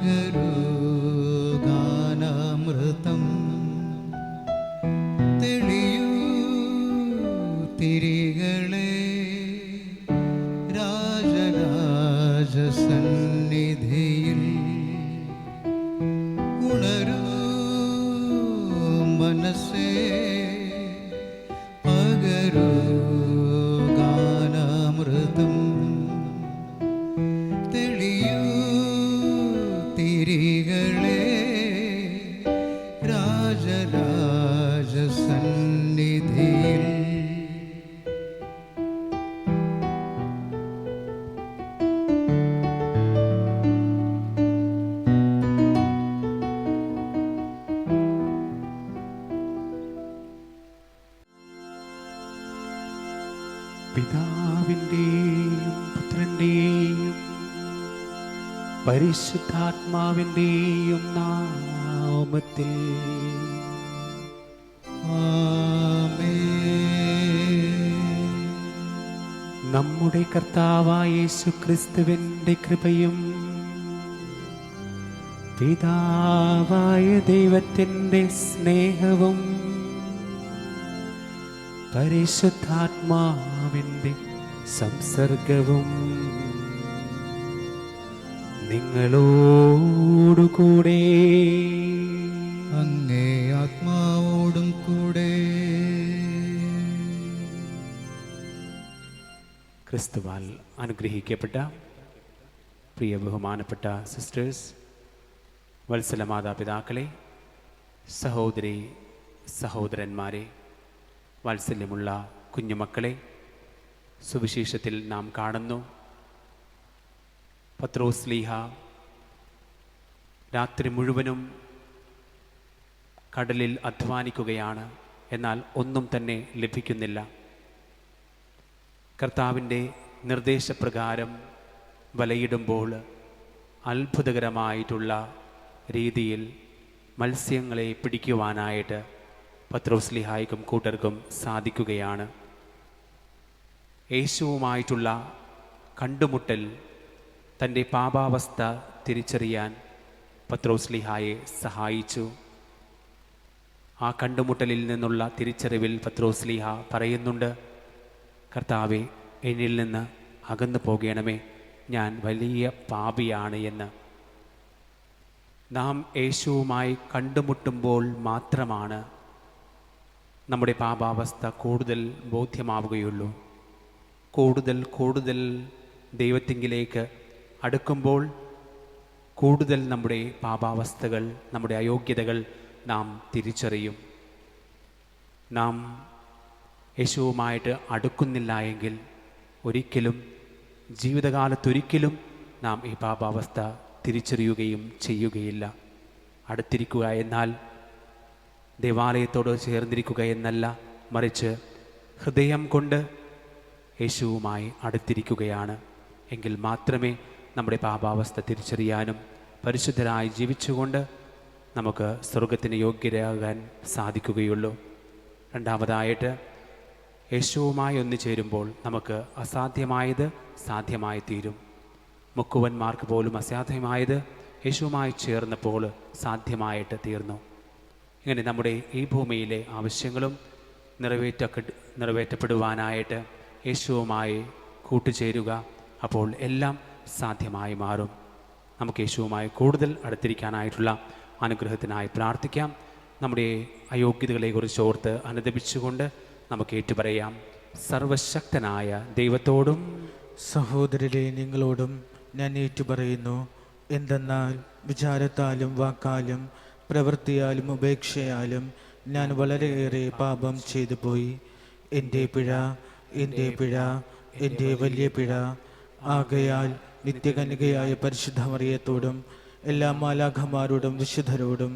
പകരൂ ഗാനാമൃതം, തെളിയൂ തിരികളെ രാജരാജസന്നിധിയിൽ. ഉണരൂ മനസ്സേ, പകരൂ ഗാനാമൃതം, തെളിയൂ തിരികളെ രാജരാജസന്നിധിയിൽ. പിതാവിൻ്റെയും പുത്രൻ്റെയും പരിശുദ്ധാത്മാവിൻ്റെയും നാമത്തിൽ നമ്മുടെ കർത്താവായ യേശുക്രിസ്തുവിൻ്റെ കൃപയും പിതാവായ ദൈവത്തിൻ്റെ സ്നേഹവും പരിശുദ്ധാത്മാവിൻ്റെ സംസർഗവും നിങ്ങളോടുകൂടെ അങ്ങേ ആത്മാവോടും കൂടെ. ക്രിസ്തുവാൽ അനുഗ്രഹിക്കപ്പെട്ട പ്രിയ ബഹുമാനപ്പെട്ട സിസ്റ്റേഴ്സ്, വത്സല മാതാപിതാക്കളെ, സഹോദരി സഹോദരന്മാരെ, വാത്സല്യമുള്ള കുഞ്ഞുമക്കളെ, സുവിശേഷത്തിൽ നാം കാണുന്നു പത്രോസ്ലീഹ രാത്രി മുഴുവനും കടലിൽ അധ്വാനിക്കുകയാണ്. എന്നാൽ ഒന്നും തന്നെ ലഭിക്കുന്നില്ല. കർത്താവിൻ്റെ നിർദ്ദേശപ്രകാരം വലയിടുമ്പോൾ അത്ഭുതകരമായിട്ടുള്ള രീതിയിൽ മത്സ്യങ്ങളെ പിടിക്കുവാനായിട്ട് പത്രോസ്ലീഹായ്ക്കും കൂട്ടർക്കും സാധിക്കുകയാണ്. യേശുവുമായിട്ടുള്ള കണ്ടുമുട്ടൽ തൻ്റെ പാപാവസ്ഥ തിരിച്ചറിയാൻ പത്രോസ്ലീഹായെ സഹായിച്ചു. ആ കണ്ടുമുട്ടലിൽ നിന്നുള്ള തിരിച്ചറിവിൽ പത്രോസ്ലീഹ പറയുന്നുണ്ട്, കർത്താവെ, എന്നിൽ നിന്ന് അകന്നു പോകണമേ, ഞാൻ വലിയ പാപിയാണ് എന്ന്. നാം യേശുവുമായി കണ്ടുമുട്ടുമ്പോൾ മാത്രമാണ് നമ്മുടെ പാപാവസ്ഥ കൂടുതൽ ബോധ്യമാവുകയുള്ളൂ. കൂടുതൽ ദൈവത്തിങ്കിലേക്ക് അടുക്കുമ്പോൾ കൂടുതൽ നമ്മുടെ പാപാവസ്ഥകൾ, നമ്മുടെ അയോഗ്യതകൾ നാം തിരിച്ചറിയും. നാം യേശുവുമായിട്ട് അടുക്കുന്നില്ല എങ്കിൽ ഒരിക്കലും, ജീവിതകാലത്തൊരിക്കലും നാം ഈ പാപാവസ്ഥ തിരിച്ചറിയുകയും ചെയ്യുകയില്ല. അടുത്തിരിക്കുക എന്നാൽ ദേവാലയത്തോട് ചേർന്നിരിക്കുക എന്നല്ല, മറിച്ച് ഹൃദയം കൊണ്ട് യേശുവുമായി അടുത്തിരിക്കുകയാണ്. എങ്കിൽ മാത്രമേ നമ്മുടെ പാപാവസ്ഥ തിരിച്ചറിയാനും പരിശുദ്ധരായി ജീവിച്ചുകൊണ്ട് നമുക്ക് സ്വർഗത്തിന് യോഗ്യരാകാൻ സാധിക്കുകയുള്ളൂ. രണ്ടാമതായിട്ട്, യേശുവുമായി ഒന്നുചേരുമ്പോൾ നമുക്ക് അസാധ്യമായത് സാധ്യമായി തീരും. മുക്കുവന്മാർക്ക് പോലും അസാധ്യമായത് യേശുവുമായി ചേർന്നപ്പോൾ സാധ്യമായിട്ട് തീർന്നു. ഇങ്ങനെ നമ്മുടെ ഈ ഭൂമിയിലെ ആവശ്യങ്ങളും നിറവേറ്റപ്പെടുവാനായിട്ട് യേശുവുമായി കൂട്ടുചേരുക. അപ്പോൾ എല്ലാം സാധ്യമായി മാറും. നമുക്ക് യേശുവുമായി കൂടുതൽ അടുത്തിരിക്കാനായിട്ടുള്ള അനുഗ്രഹത്തിനായി പ്രാർത്ഥിക്കാം. നമ്മുടെ അയോഗ്യതകളെക്കുറിച്ച് ഓർത്ത് അനുദപിച്ചുകൊണ്ട് നമുക്ക് ഏറ്റുപറയാം. സർവശക്തനായ ദൈവത്തോടും സഹോദരരെ, നിങ്ങളോടും ഞാൻ ഏറ്റുപറയുന്നു. എന്തെന്നാൽ വിചാരത്താലും വാക്കാലും പ്രവൃത്തിയാലും ഉപേക്ഷയാലും ഞാൻ വളരെയേറെ പാപം ചെയ്തു പോയി. എൻ്റെ പിഴ, എൻ്റെ വലിയ പിഴ. ആകയാൽ നിത്യകന്യകയായ പരിശുദ്ധ മറിയത്തോടും എല്ലാ മാലാഖമാരോടും വിശുദ്ധരോടും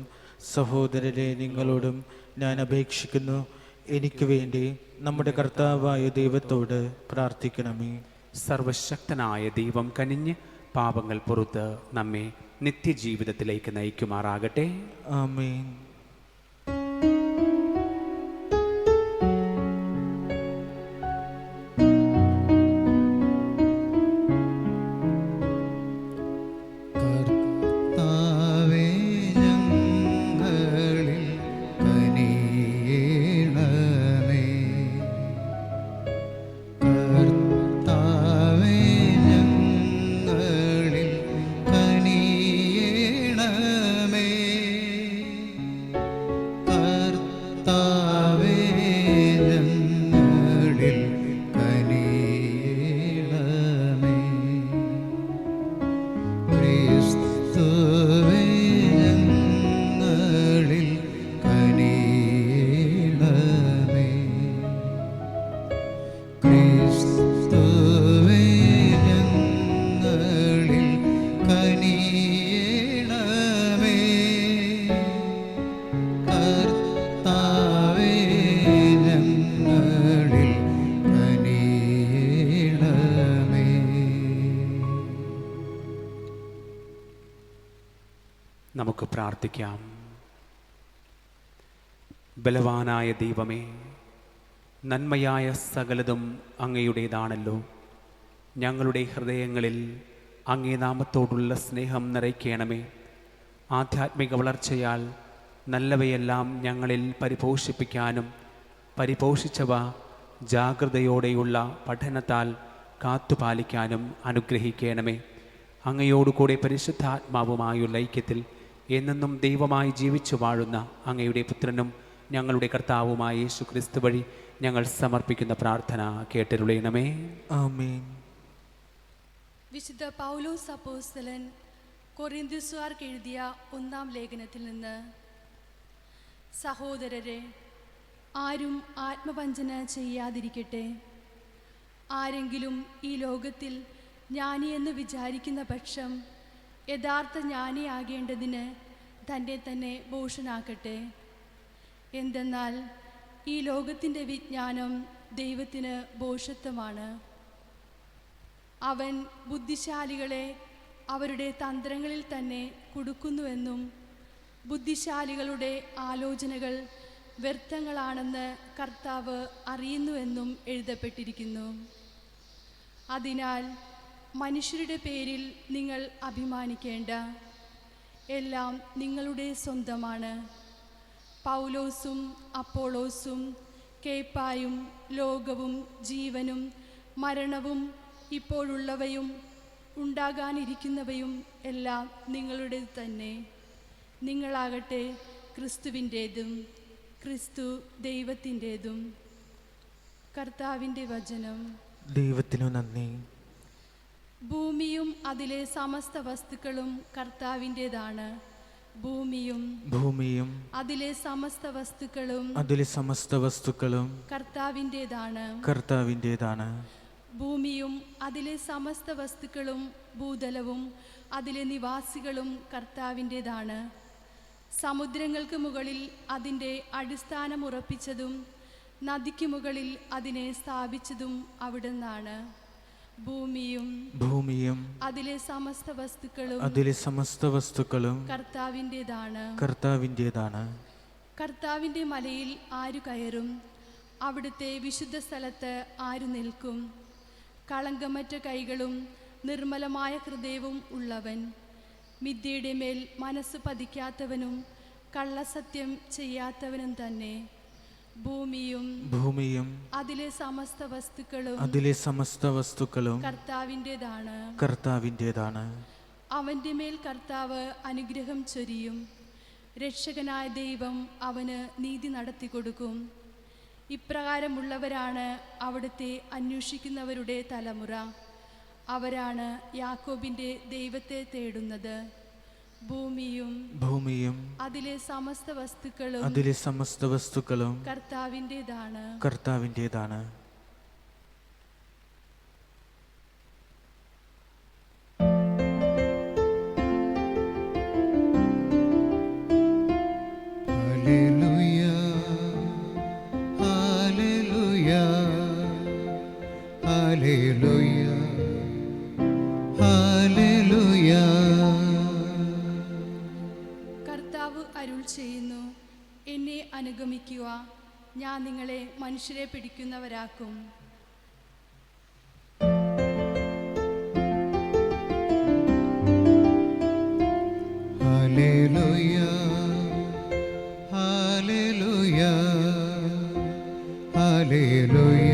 സഹോദരരെ, നിങ്ങളോടും ഞാൻ അപേക്ഷിക്കുന്നു, എനിക്ക് വേണ്ടി നമ്മുടെ കർത്താവായ ദൈവത്തോട് പ്രാർത്ഥിക്കണമേ. സർവശക്തനായ ദൈവം കനിഞ്ഞ് പാപങ്ങൾ പുറത്ത് നമ്മെ നിത്യജീവിതത്തിലേക്ക് നയിക്കുമാറാകട്ടെ. ആമേൻ. കർത്താവേ, കർത്താവേ ഞങ്ങളിൽ കനിയണമേ. നമുക്ക് പ്രാർത്ഥിക്കാം. ബലവാനായ ദൈവമേ, നന്മയായ സകലതും അങ്ങയുടേതാണല്ലോ. ഞങ്ങളുടെ ഹൃദയങ്ങളിൽ അങ്ങേ നാമത്തോടുള്ള സ്നേഹം നിറയ്ക്കണമേ. ആധ്യാത്മിക വളർച്ചയാൽ നല്ലവയെല്ലാം ഞങ്ങളിൽ പരിപോഷിപ്പിക്കാനും പരിപോഷിച്ചവ ജാഗ്രതയോടെയുള്ള പഠനത്താൽ കാത്തുപാലിക്കാനും അനുഗ്രഹിക്കണമേ. അങ്ങയോടുകൂടെ പരിശുദ്ധാത്മാവുമായുള്ള ഐക്യത്തിൽ എന്നെന്നും ദൈവമായി ജീവിച്ചു വാഴുന്ന അങ്ങയുടെ പുത്രനും ഞങ്ങളുടെ കർത്താവുമായ യേശു ക്രിസ്തു വഴി ഞങ്ങൾ സമർപ്പിക്കുന്ന പ്രാർത്ഥന കേട്ടരുളയണമേ. ആമേൻ. വിശുദ്ധ പൗലോസ് അപ്പോസ്തലൻ കൊറിന്ത്യസുകാർക്ക് എഴുതിയ 1-ാം ലേഖനത്തിൽ നിന്ന്: സഹോദരരെ, ആരും ആത്മവഞ്ചന ചെയ്യാതിരിക്കട്ടെ. ആരെങ്കിലും ഈ ലോകത്തിൽ ജ്ഞാനിയെന്ന് വിചാരിക്കുന്ന പക്ഷം യഥാർത്ഥ ജ്ഞാനിയാകേണ്ടതിന് തന്നെ തന്നെ ഭൂഷണാക്കട്ടെ. എന്തെന്നാൽ ഈ ലോകത്തിൻ്റെ വിജ്ഞാനം ദൈവത്തിന് ഭോഷത്വമാണ്. അവൻ ബുദ്ധിശാലികളെ അവരുടെ തന്ത്രങ്ങളിൽ തന്നെ കുടുക്കുന്നുവെന്നും ബുദ്ധിശാലികളുടെ ആലോചനകൾ വ്യർത്ഥങ്ങളാണെന്ന് കർത്താവ് അറിയുന്നുവെന്നും എഴുതപ്പെട്ടിരിക്കുന്നു. അതിനാൽ മനുഷ്യരുടെ പേരിൽ നിങ്ങൾ അഭിമാനിക്കേണ്ട. എല്ലാം നിങ്ങളുടെ സ്വന്തമാണ്. പൗലോസും അപ്പോളോസും കേപ്പായും ലോകവും ജീവനും മരണവും ഇപ്പോഴുള്ളവയും ഉണ്ടാകാനിരിക്കുന്നവയും എല്ലാം നിങ്ങളുടെ തന്നെ. നിങ്ങളാകട്ടെ ക്രിസ്തുവിൻ്റേതും ക്രിസ്തു ദൈവത്തിൻ്റേതും. കർത്താവിൻ്റെ വചനം. ദൈവത്തിനു നന്ദി. ഭൂമിയും അതിലെ സമസ്ത വസ്തുക്കളും കർത്താവിൻ്റേതാണ്. ഭൂമിയും അതിലെ സമസ്ത വസ്തുക്കളും കർത്താവിൻ്റേതാണ്. ഭൂമിയും അതിലെ സമസ്ത വസ്തുക്കളും ഭൂതലവും അതിലെ നിവാസികളും കർത്താവിൻ്റേതാണ്. സമുദ്രങ്ങൾക്ക് മുകളിൽ അതിൻ്റെ അടിസ്ഥാനം ഉറപ്പിച്ചതും നദിക്ക് മുകളിൽ അതിനെ സ്ഥാപിച്ചതും അവിടുന്നാണ്. ഭൂമിയും അതിലെ സമസ്ത വസ്തുക്കളും കർത്താവിൻ്റേതാണ്. കർത്താവിൻ്റെ മലയിൽ ആരു കയറും? അവിടുത്തെ വിശുദ്ധ സ്ഥലത്ത് ആരു നിൽക്കും? കളങ്കമറ്റ കൈകളും നിർമ്മലമായ ഹൃദയവും ഉള്ളവൻ, മിഥ്യയുടെ മേൽ മനസ്സ് പതിക്കാത്തവനും കള്ളസത്യം ചെയ്യാത്തവനും തന്നെ. ഭൂമിയും അതിലെ സമസ്ത വസ്തുക്കളും കർത്താവിൻ്റേതാണ്. അവൻ്റെ മേൽ കർത്താവ് അനുഗ്രഹം ചൊരിയും. രക്ഷകനായ ദൈവം അവന് നീതി നടത്തിക്കൊടുക്കും. ഇപ്രകാരമുള്ളവരാണ് അവിടുത്തെ അന്വേഷിക്കുന്നവരുടെ തലമുറ. അവരാണ് യാക്കോബിൻ്റെ ദൈവത്തെ തേടുന്നത്. ഭൂമിയും അതിലെ സമസ്ത വസ്തുക്കളും കർത്താവിൻ്റേതാണ്. ഹല്ലേലൂയ, ഹല്ലേലൂയ, ഹല്ലേലൂയ, ഹല്ലേലൂയ. കർത്താവ് അരുൾ ചെയ്യുന്നു: എന്നെ അനുഗമിക്കുക, ഞാൻ നിങ്ങളെ മനുഷ്യരെ പിടിക്കുന്നവരാക്കും. ഹല്ലേലൂയ, ഹല്ലേലൂയ, ഹല്ലേലൂയ,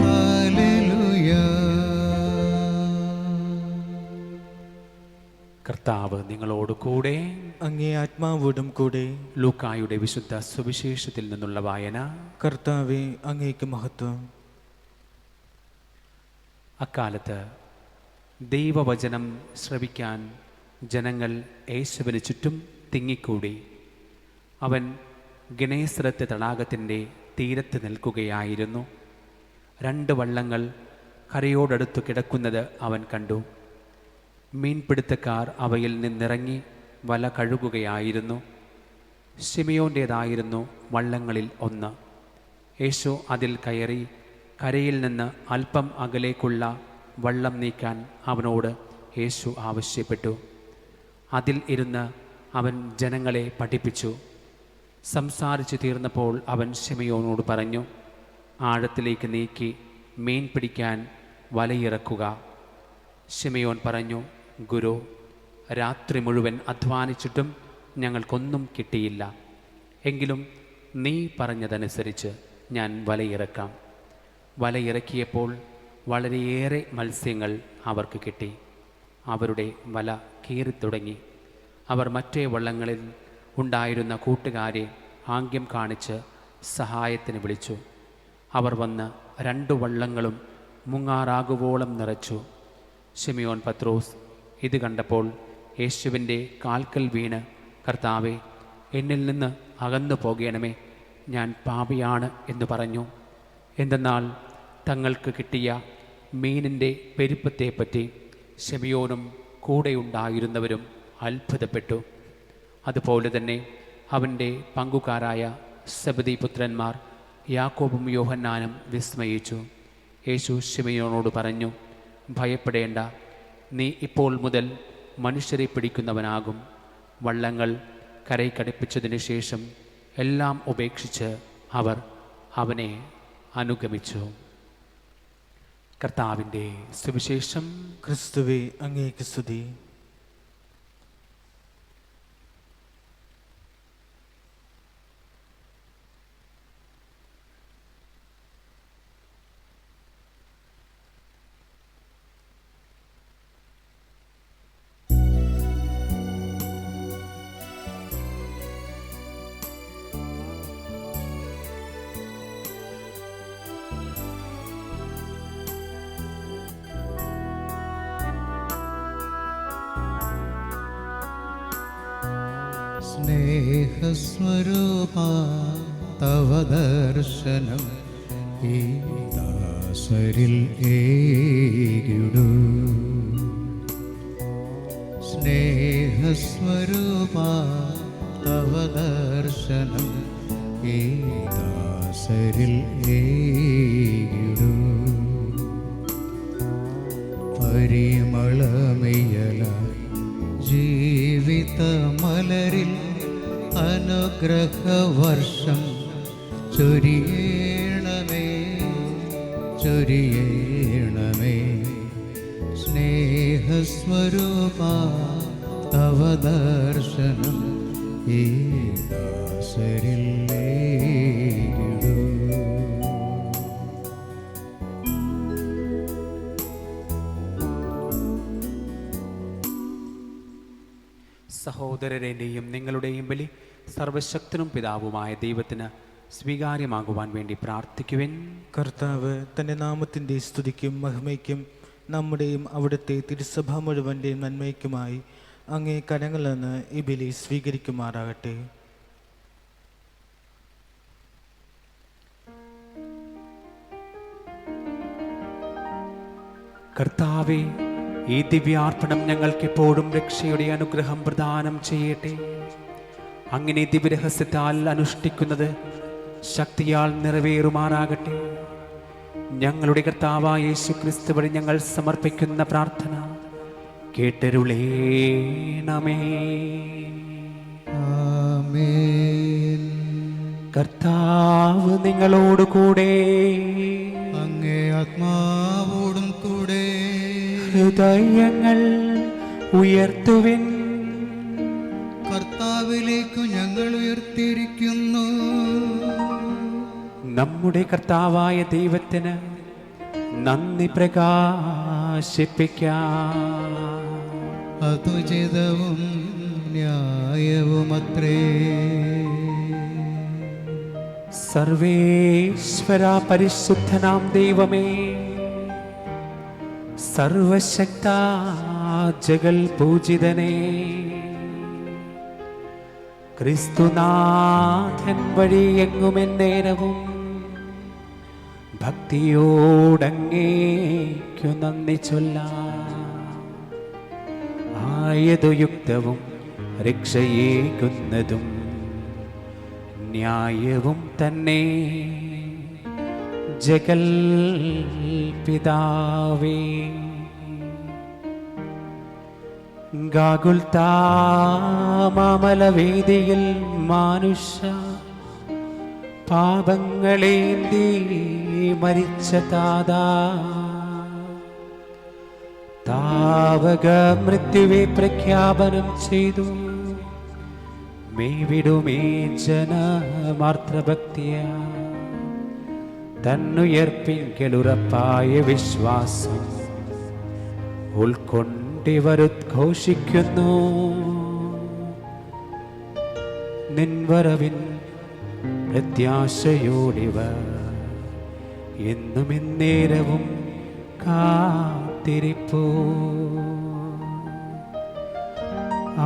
ഹല്ലേലൂയ. കർത്താവ് നിങ്ങളോട് കൂടെ. അങ്ങേ ആത്മാവോടും കൂടെ. ലൂക്കായുടെ വിശുദ്ധ സുവിശേഷത്തിൽ നിന്നുള്ള വായന. കർത്താവേ, അങ്ങേക്ക് മഹത്വം. അക്കാലത്ത് ദൈവവചനം ശ്രവിക്കാൻ ജനങ്ങൾ യേശുവിന് ചുറ്റും തിങ്ങിക്കൂടി. അവൻ ഗനേസരത്തെ തടാകത്തിൻ്റെ തീരത്ത് നിൽക്കുകയായിരുന്നു. 2 വള്ളങ്ങൾ കരയോടടുത്തു കിടക്കുന്നത് അവൻ കണ്ടു. മീൻപിടുത്തക്കാർ അവയിൽ നിന്നിറങ്ങി വല കഴുകുകയായിരുന്നു. ശിമയോൻ്റേതായിരുന്നു വള്ളങ്ങളിൽ ഒന്ന്. യേശു അതിൽ കയറി കരയിൽ നിന്ന് അല്പം അകലേക്കുള്ള വള്ളം നീക്കാൻ അവനോട് യേശു ആവശ്യപ്പെട്ടു. അതിൽ ഇരുന്ന് അവൻ ജനങ്ങളെ പഠിപ്പിച്ചു. സംസാരിച്ചു തീർന്നപ്പോൾ അവൻ ശിമയോനോട് പറഞ്ഞു, ആഴത്തിലേക്ക് നീക്കി മീൻ പിടിക്കാൻ വലയിറക്കുക. ശിമയോൻ പറഞ്ഞു, ഗുരു, രാത്രി മുഴുവൻ അധ്വാനിച്ചിട്ടും ഞങ്ങൾക്കൊന്നും കിട്ടിയില്ല. എങ്കിലും നീ പറഞ്ഞതനുസരിച്ച് ഞാൻ വലയിറക്കാം. വലയിറക്കിയപ്പോൾ വളരെയേറെ മത്സ്യങ്ങൾ അവർക്ക് കിട്ടി. അവരുടെ വല കീറിത്തുടങ്ങി. അവർ മറ്റേ വള്ളങ്ങളിൽ ഉണ്ടായിരുന്ന കൂട്ടുകാരെ ആംഗ്യം കാണിച്ച് സഹായത്തിന് വിളിച്ചു. അവർ വന്ന് 2 വള്ളങ്ങളും മുങ്ങാറാകുവോളം നിറച്ചു. ശിമയോൻ പത്രോസ് ഇത് കണ്ടപ്പോൾ യേശുവിൻ്റെ കാൽക്കൽ വീണ്, കർത്താവേ, എന്നിൽ നിന്ന് അകന്നു പോകണമേ, ഞാൻ പാപിയാണ് എന്ന് പറഞ്ഞു. എന്തെന്നാൽ തങ്ങൾക്ക് കിട്ടിയ മീനിൻ്റെ പെരുപ്പത്തെപ്പറ്റി ശിമയോനും കൂടെയുണ്ടായിരുന്നവരും അത്ഭുതപ്പെട്ടു. അതുപോലെ തന്നെ അവൻ്റെ പങ്കുകാരായ സെബദി പുത്രന്മാർ യാക്കോബും യോഹന്നാനും വിസ്മയിച്ചു. യേശു ശിമയോനോട് പറഞ്ഞു, ഭയപ്പെടേണ്ട, നീ ഇപ്പോൾ മുതൽ മനുഷ്യരെ പിടിക്കുന്നവനാകും. വള്ളങ്ങൾ കരയ്ക്കടുപ്പിച്ചതിന് ശേഷം എല്ലാം ഉപേക്ഷിച്ച് അവർ അവനെ അനുഗമിച്ചു. കർത്താവിൻ്റെ സുവിശേഷം. ക്രിസ്തുവേ, അങ്ങേക്ക് സ്തുതി. സ്നേഹസ്വരൂപാ തവ ദർശനം ഈ ദാസരിൽ ഏകിടൂ. സ്നേഹസ്വരൂപാ തവ ദർശനം ഈ ദാസരിൽ ഏകിടൂ. പരിമളമയല ജീവിത മലരിൽ അനുഗ്രഹവർഷം ചൊരിയണമേ, ചൊരിയണമേ. സ്നേഹസ്വരൂപാ തവ ദർശനം ഈ ദാസരിൽ ഏകിടൂ. സഹോദരരെൻ്റെയും നിങ്ങളുടെയും ബലി സർവശക്തനും പിതാവുമായ ദൈവത്തിന് സ്വീകാര്യമാകുവാൻ വേണ്ടി പ്രാർത്ഥിക്കുവിൻ. കർത്താവ് തൻ്റെ നാമത്തിൻ്റെ സ്തുതിക്കും മഹിമയ്ക്കും നമ്മുടെയും അവിടുത്തെ തിരുസഭ മുഴുവൻ്റെയും നന്മയ്ക്കുമായി അങ്ങേ കരങ്ങളിൽ നിന്ന് ഈ ബലി സ്വീകരിക്കുമാറാകട്ടെ. കർത്താവേ, ഈ ദിവ്യാർപ്പണം ഞങ്ങൾക്കെപ്പോഴും രക്ഷയുടെ അനുഗ്രഹം പ്രദാനം ചെയ്യട്ടെ. അങ്ങനെ ദിവ്യരഹസ്യത്താൽ അനുഷ്ഠിക്കുന്നത് ശക്തിയാൽ നിറവേറുമാറാകട്ടെ. ഞങ്ങളുടെ കർത്താവായ യേശു ക്രിസ്തു വഴി ഞങ്ങൾ സമർപ്പിക്കുന്ന പ്രാർത്ഥന കേട്ടരുളേണമേ. ആമേൻ. കർത്താവ് നിങ്ങളോട് കൂടെ, അങ്ങേ ആത്മാവോടും കൂടെ. ഹൃദയങ്ങൾ ഉയർത്തുവിൻ. കർത്താവിലേക്കു ഞങ്ങൾ ഉയർത്തിയിരിക്കുന്നു. നമ്മുടെ കർത്താവായ ദൈവത്തിന് നന്ദി പ്രകാശിപ്പിക്കാം. അതുചിതവും ന്യായവുമത്രേ. സർവേശ്വര പരിശുദ്ധനാം ദൈവമേ, സർവശക്ത ജഗൽ പൂജിതനേ, ക്രിസ്തുനാഥൻ വഴി എങ്ങുമെന്നേരവും ഭക്തിയോടങ്ങേക്കു നന്ദി ചൊല്ലാം. ആയതു യുക്തവും രക്ഷയേകുന്നതും ന്യായവും തന്നെ ജഗൽ പിതാവേ. ഗാഗുൽത്താമലവേദിയിൽ മാനുഷ പാപങ്ങളേന്തി മരിച്ച താതാ, താവക മൃത്യുവെ പ്രഖ്യാപനം ചെയ്തു മേവിടുമേ ജനമാർത്രഭക്തിയ. തന്നുയർപ്പിങ്കലുറപ്പായ വിശ്വാസം ഉൾക്കൊണ്ടിവരുദ്ഘോഷിക്കുന്നു. നിൻവരവിൻ പ്രത്യാശയോടിവർ എന്നും എന്നേരവും കാത്തിരിപ്പൂ.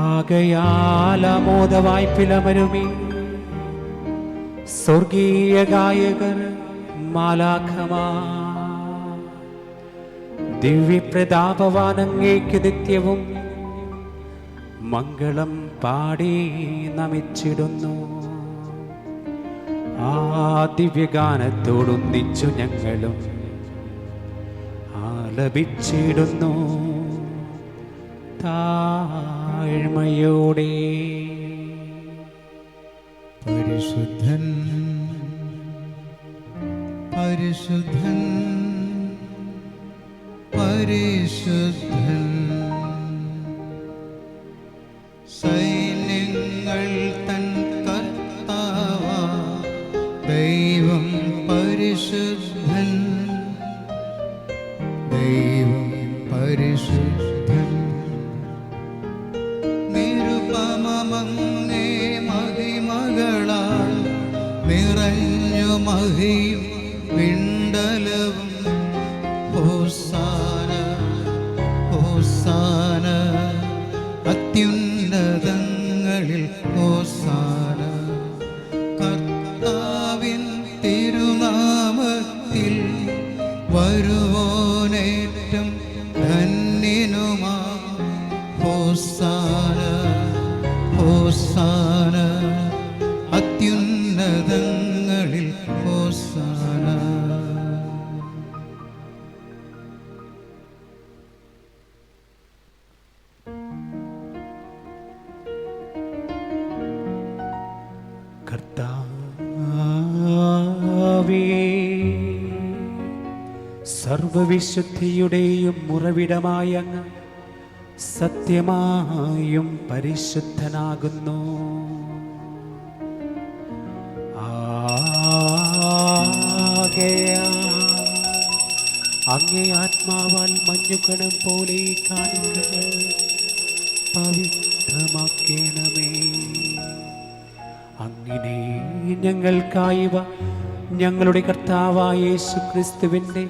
ആകയാലാമോദവായ്പിലമരുമേ സ്വർഗീയ ഗായകർ മാലാഖമാർ, ദിവ്യപ്രതാപവാനങ്ങേക്ക് നിത്യവും മംഗളം പാടി നമിച്ചിടുന്നു. ആ ദിവ്യഗാനത്തോടൊന്നിച്ചു ഞങ്ങളും ആലപിച്ചിടുന്നു താഴ്മയോടെ. പരിശുദ്ധൻ പരിശുദ്ധൻ പരിശുദ്ധൻ, സൈന്യങ്ങൾ തൻ കർത്താവാ ദൈവം പരിശുദ്ധൻ, ദൈവം പരിശുദ്ധൻ. നിരുപമമങ്ങേ മഹിമകളാൽ നിറഞ്ഞു മഹിയും വിണ്ടലവും. ഹോസാന ഹോസാന അത്യുന്നതങ്ങളിൽ ഹോസാന. കർത്താവിൻ തിരുനാമത്തിൽ വരുവോനേറ്റം ധന്യനുമാ. ഹോസാന ഹോസാന അത്യുന്നതങ്ങളിൽ ഹോസാന. കർത്താവേ, സർവവിശുദ്ധിയുടെയും ഉറവിടമായ അങ്ങ് സത്യമായും പരിശുദ്ധനാകുന്നു. അങ്ങേ ആത്മാവാൽ മഞ്ഞുകണം പോലെ ഈ കാണിക്കകൾ പവിത്രമാക്കണമേ. അങ്ങനെ ഞങ്ങൾക്കായിവ ഞങ്ങളുടെ കർത്താവായ യേശുക്രിസ്തുവിൻ്റെ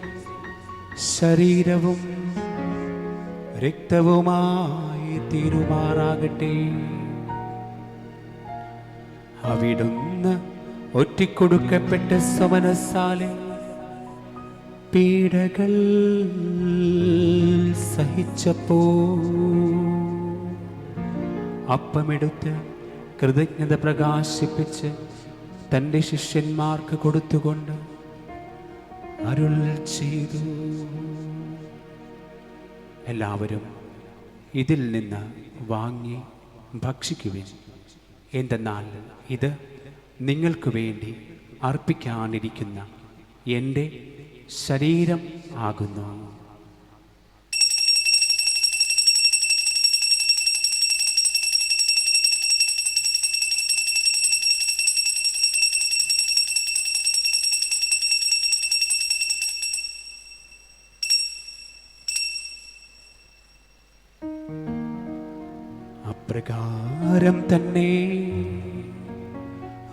ശരീരവും രക്തവുമായി തീരുമാറാകട്ടെ. അവിടുന്ന് ഒറ്റിക്കൊടുക്കപ്പെട്ട സമനസാലെ പീഡകൾ സഹിച്ചപ്പോ അപ്പമെടുത്ത് കൃതജ്ഞത പ്രകാശിപ്പിച്ച് തൻ്റെ ശിഷ്യന്മാർക്ക് കൊടുത്തുകൊണ്ട് അരുൾ ചെയ്തു. എല്ലാവരും ഇതിൽ നിന്ന് വാങ്ങി ഭക്ഷിക്കുവിൻ. എന്തെന്നാൽ ഇത് നിങ്ങൾക്ക് വേണ്ടി അർപ്പിക്കാനിരിക്കുന്ന എൻ്റെ ശരീരം ആകുന്നു. അപ്രകാരം തന്നെ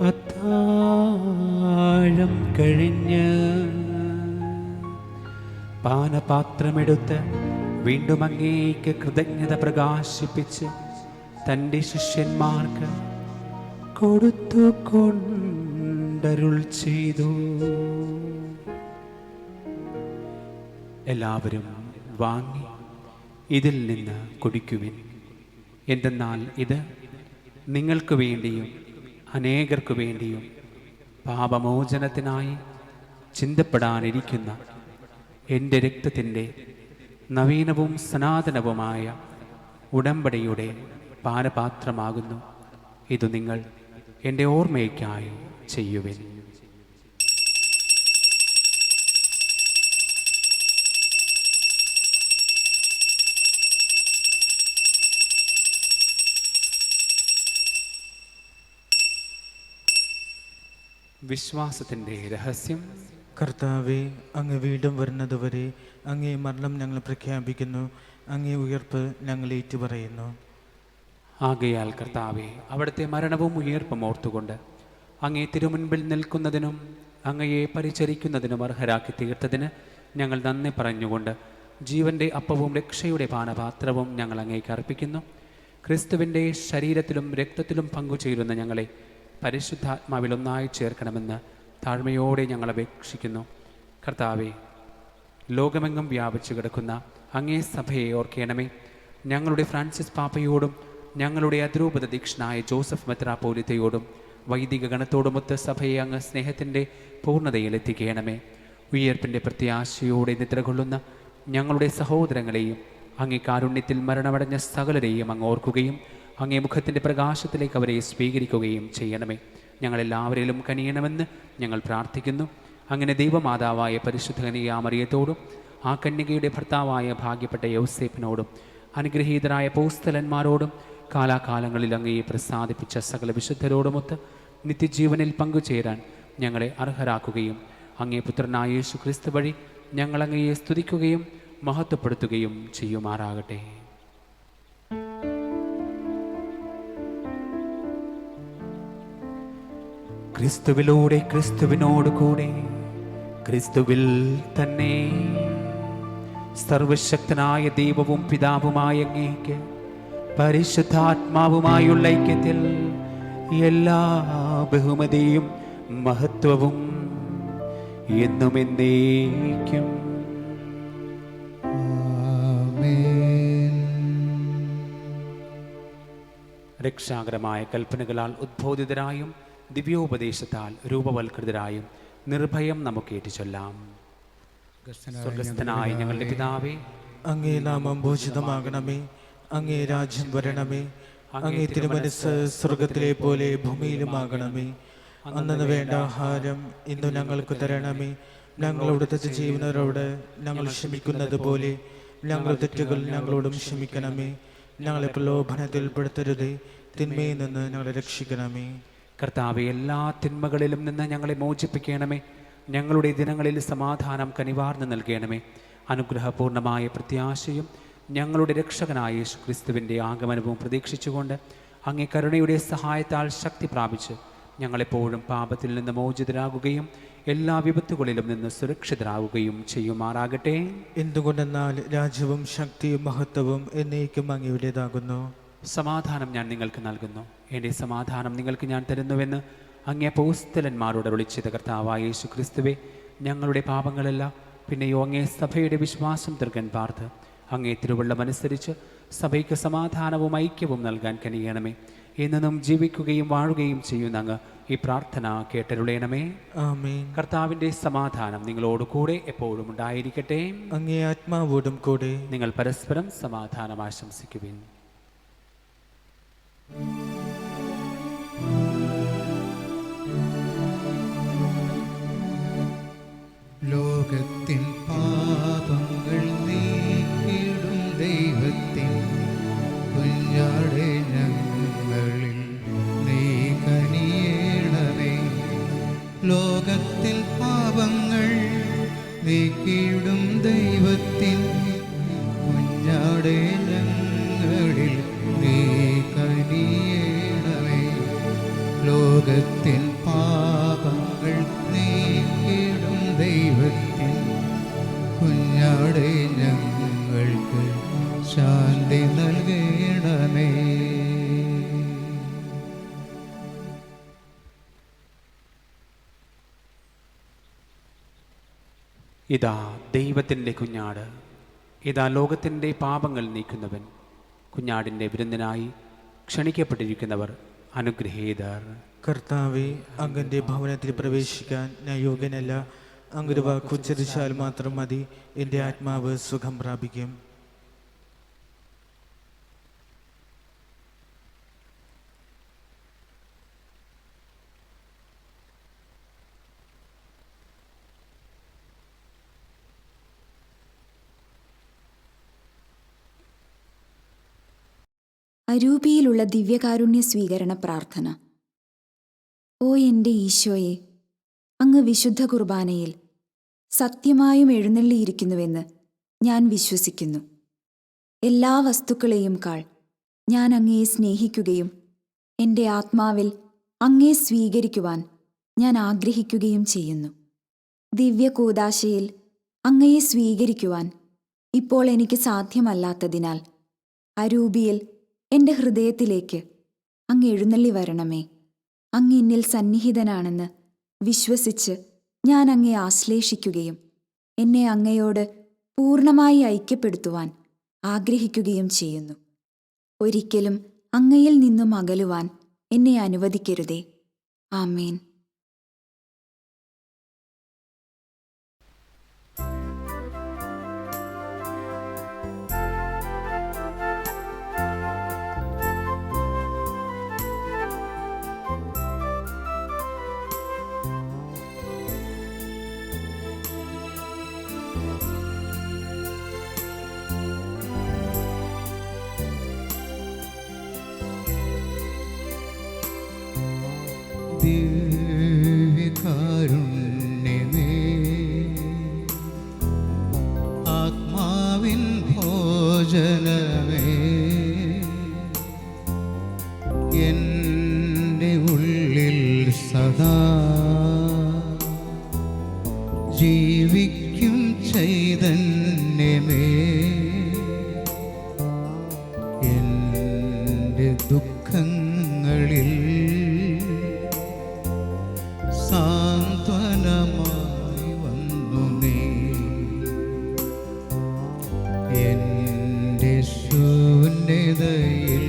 അത്താഴം കഴിഞ്ഞ് പാനപാത്രമെടുത്ത് വീണ്ടും അങ്ങേക്ക് കൃതജ്ഞത പ്രകാശിപ്പിച്ച് തൻ്റെ ശിഷ്യന്മാർക്ക് കൊടുത്തുകൊണ്ടരുൾ ചെയ്തു. എല്ലാവരും വാങ്ങി ഇതിൽ നിന്ന് കുടിക്കുവിൻ. എന്തെന്നാൽ ഇത് നിങ്ങൾക്ക് വേണ്ടിയും അനേകർക്ക് വേണ്ടിയും പാപമോചനത്തിനായി ചിന്തപ്പെടാനിരിക്കുന്ന എൻ്റെ രക്തത്തിൻ്റെ നവീനവും സനാതനവുമായ ഉടമ്പടിയുടെ പാനപാത്രമാകുന്നു. ഇത് നിങ്ങൾ എൻ്റെ ഓർമ്മയ്ക്കായി ചെയ്യുവിൻ. വിശ്വാസത്തിൻ്റെ രഹസ്യം. കർത്താവെ, അങ്ങ് വീണ്ടും വരുന്നതുവരെ അങ്ങേ മരണം ഞങ്ങൾ പ്രഖ്യാപിക്കുന്നു, അങ്ങേ ഉയർപ്പ് ഞങ്ങൾ ഏറ്റുപറയുന്നു. ആകയാൽ കർത്താവെ, അവിടുത്തെ മരണവും ഉയർപ്പും ഓർത്തുകൊണ്ട് അങ്ങേ തിരുമുൻപിൽ നിൽക്കുന്നതിനും അങ്ങയെ പരിചരിക്കുന്നതിനും അർഹരാക്കി തീർത്തതിന് ഞങ്ങൾ നന്ദി പറഞ്ഞുകൊണ്ട് ജീവൻ്റെ അപ്പവും രക്ഷയുടെ പാനപാത്രവും ഞങ്ങൾ അങ്ങേക്ക് അർപ്പിക്കുന്നു. ക്രിസ്തുവിൻ്റെ ശരീരത്തിലും രക്തത്തിലും പങ്കുചേരുന്ന ഞങ്ങളെ പരിശുദ്ധാത്മാവിൽ ഒന്നായി ചേർക്കണമെന്ന് താഴ്മയോടെ ഞങ്ങൾ അപേക്ഷിക്കുന്നു. കർത്താവെ, ലോകമെങ്ങും വ്യാപിച്ചു കിടക്കുന്ന അങ്ങേ സഭയെ ഓർക്കണമേ. ഞങ്ങളുടെ ഫ്രാൻസിസ് പാപ്പയോടും ഞങ്ങളുടെ അതിരൂപത ദീക്ഷനായ ജോസഫ് മെത്രാപ്പോലിത്തയോടും വൈദിക ഗണത്തോടുമൊത്ത് സഭയെ അങ്ങ് സ്നേഹത്തിൻ്റെ പൂർണ്ണതയിൽ എത്തിക്കണമേ. ഉയർപ്പിൻ്റെ പ്രത്യാശയോടെ നിദ്രകൊള്ളുന്ന ഞങ്ങളുടെ സഹോദരങ്ങളെയും അങ്ങേ കാരുണ്യത്തിൽ മരണമടഞ്ഞ സകലരെയും അങ്ങ് ഓർക്കുകയും അങ്ങേ മുഖത്തിൻ്റെ പ്രകാശത്തിലേക്ക് അവരെ സ്വീകരിക്കുകയും ചെയ്യണമേ. ഞങ്ങളെല്ലാവരിലും കനിയണമെന്ന് ഞങ്ങൾ പ്രാർത്ഥിക്കുന്നു. അങ്ങനെ ദൈവമാതാവായ പരിശുദ്ധ കന്യകാമറിയത്തോടും ആ കന്യകയുടെ ഭർത്താവായ ഭാഗ്യപ്പെട്ട യൗസേപ്പിനോടും അനുഗ്രഹീതരായ അപ്പോസ്തലന്മാരോടും കാലാകാലങ്ങളിൽ അങ്ങയെ പ്രസാദിപ്പിച്ച സകല വിശുദ്ധരോടുമൊത്ത് നിത്യജീവനിൽ പങ്കുചേരാൻ ഞങ്ങളെ അർഹരാക്കുകയും അങ്ങേ പുത്രനായ യേശു ക്രിസ്തു വഴി ഞങ്ങൾ അങ്ങയെ സ്തുതിക്കുകയും മഹത്വപ്പെടുത്തുകയും ചെയ്യുമാറാകട്ടെ. ക്രിസ്തുവിലൂടെ, ക്രിസ്തുവിനോട് കൂടെ, ക്രിസ്തുവിൽ തന്നെ സർവശക്തനായ ദൈവവും പിതാവുമായ അങ്ങേക്ക് പരിശുദ്ധാത്മാവുമായുള്ള ഐക്യത്തിൽ എല്ലാ ബഹുമതിയും മഹത്വവും എന്നും എന്നേക്കും രക്ഷാകരമായ കൽപ്പനകളാൽ ഉദ്ബോധിതരായും ദിവ്യോപദേശത്താൽ രൂപവൽകൃതരായും നിർഭയം നമുക്ക് ഏറ്റുചൊല്ലാം. സ്വർഗസ്ഥനായ ഞങ്ങളുടെ പിതാവേ, അങ്ങേ നാമം ഭൂഷിതമാകണമേ, അങ്ങേ രാജ്യം വരണമേ, അങ്ങേ തിരുമനസ്സ് സ്വർഗത്തിലെ പോലെ ഭൂമിയിലുമാകണമേ. അന്നു വേണ്ട ആഹാരം ഇന്ന് ഞങ്ങൾക്ക് തരണമേ. ഞങ്ങളോട് തെറ്റ് ചെയ്യുന്നവരോട് ഞങ്ങൾ ക്ഷമിക്കുന്നത് പോലെ ഞങ്ങളുടെ തെറ്റുകൾ ഞങ്ങളോടും ക്ഷമിക്കണമേ. ഞങ്ങളെ പ്രലോഭനത്തിൽ പെടുത്തരുതേ, തിന്മയിൽ നിന്ന് ഞങ്ങളെ രക്ഷിക്കണമേ. കർത്താവെ, എല്ലാ തിന്മകളിലും നിന്ന് ഞങ്ങളെ മോചിപ്പിക്കണമേ. ഞങ്ങളുടെ ദിനങ്ങളിൽ സമാധാനം കനിവാർന്ന് നൽകണമേ. അനുഗ്രഹപൂർണമായ പ്രത്യാശയും ഞങ്ങളുടെ രക്ഷകനായ യേശു ക്രിസ്തുവിൻ്റെ ആഗമനവും പ്രതീക്ഷിച്ചുകൊണ്ട് അങ്ങേ കരുണയുടെ സഹായത്താൽ ശക്തി പ്രാപിച്ച് ഞങ്ങളെപ്പോഴും പാപത്തിൽ നിന്ന് മോചിതരാകുകയും എല്ലാ വിപത്തുകളിലും നിന്ന് സുരക്ഷിതരാകുകയും ചെയ്യുമാറാകട്ടെ. എന്തുകൊണ്ടെന്നാൽ രാജ്യവും ശക്തിയും മഹത്വവും എന്നേക്കും അങ്ങയുടേതാകുന്നു. സമാധാനം ഞാൻ നിങ്ങൾക്ക് നൽകുന്നു, എൻ്റെ സമാധാനം നിങ്ങൾക്ക് ഞാൻ തരുന്നുവെന്ന് അങ്ങേ അപ്പോസ്തലന്മാരോട് വിളിച്ചത് കർത്താവായ യേശു ക്രിസ്തുവേ, ഞങ്ങളുടെ പാപങ്ങളല്ല പിന്നെയോ അങ്ങേ സഭയുടെ വിശ്വാസം തീർക്കാൻ പാർത്ത് അങ്ങേ തിരുവള്ളമനുസരിച്ച് സഭയ്ക്ക് സമാധാനവും ഐക്യവും നൽകാൻ കനിയണമേ. എന്നും ജീവിക്കുകയും വാഴുകയും ചെയ്യുന്ന അങ്ങ് ഈ പ്രാർത്ഥന കേട്ടരുളയണമേ. ആമേൻ. കർത്താവിൻ്റെ സമാധാനം നിങ്ങളോട് കൂടെ എപ്പോഴും ഉണ്ടായിരിക്കട്ടെ. അങ്ങേ ആത്മാവോടും കൂടെ. നിങ്ങൾ പരസ്പരം സമാധാനം ആശംസിക്കുവിൻ. ലോകത്തിൻ പാപങ്ങൾ നീക്കിടും ദൈവത്തിൻ കുഞ്ഞാടെ ഞങ്ങളിൽ നീ കനിയേണമേ. ലോകത്തിൻ പാപങ്ങൾ നീക്കിടും ദൈവത്തിൻ കുഞ്ഞാടെ ഞങ്ങളിൽ നീ കനിയേണമേ. ലോകത്തിൻ പാപങ്ങൾ നീക്കിടും ദൈവത്തിൻ കുഞ്ഞാടെ ഞങ്ങൾക്ക് ശാന്തി നൽകണമേ. ഇതാ ദൈവത്തിൻ്റെ കുഞ്ഞാട്, ഇതാ ലോകത്തിൻ്റെ പാപങ്ങൾ നീക്കുന്നവൻ. കുഞ്ഞാടിൻ്റെ വിരുന്നിനായി ക്ഷണിക്കപ്പെട്ടിരിക്കുന്നവർ അനുഗ്രഹീതർ. കർത്താവെ, അങ്ങന്റെ ഭവനത്തിൽ പ്രവേശിക്കാൻ ഞാൻ യോഗ്യനല്ല. അങ്ങൊരു വാക്കുച്ചരിച്ചാൽ മാത്രം മതി, എൻ്റെ ആത്മാവ് സുഖം പ്രാപിക്കും. അരൂപിയിലുള്ള ദിവ്യകാരുണ്യ സ്വീകരണ പ്രാർത്ഥന. ഓ എൻ്റെ ഈശോയെ, അങ്ങ് വിശുദ്ധ കുർബാനയിൽ സത്യമായും എഴുന്നള്ളിയിരിക്കുന്നുവെന്ന് ഞാൻ വിശ്വസിക്കുന്നു. എല്ലാ വസ്തുക്കളെയും കാൾ ഞാൻ അങ്ങയെ സ്നേഹിക്കുകയും എൻ്റെ ആത്മാവിൽ അങ്ങയെ സ്വീകരിക്കുവാൻ ഞാൻ ആഗ്രഹിക്കുകയും ചെയ്യുന്നു. ദിവ്യകൂദാശയിൽ അങ്ങയെ സ്വീകരിക്കുവാൻ ഇപ്പോൾ എനിക്ക് സാധ്യമല്ലാത്തതിനാൽ അരൂപിയിൽ എൻ്റെ ഹൃദയത്തിലേക്ക് അങ്ങ് എഴുന്നള്ളി വരണമേ. അങ്ങ് എന്നിൽ സന്നിഹിതനാണെന്ന് വിശ്വസിച്ച് ഞാൻ അങ്ങയെ ആശ്ലേഷിക്കുകയും എന്നെ അങ്ങയോട് പൂർണ്ണമായി ഐക്യപ്പെടുത്തുവാൻ ആഗ്രഹിക്കുകയും ചെയ്യുന്നു. ഒരിക്കലും അങ്ങയിൽ നിന്നും അകലുവാൻ എന്നെ അനുവദിക്കരുതേ. ആമേൻ. ദിവ്യകാരുണ്യമേ, ആത്മാവിൻ ഭോജനമേ, എൻ്റെ ഉള്ളിൽ സദാ ജീവിക്കും ചൈതന്യമേ, എൻ്റെ ദുഃഖങ്ങളിൽ സാന്ത്വനമായി വന്നു നീ. എൻ്റെ ശൂന്യതയിൽ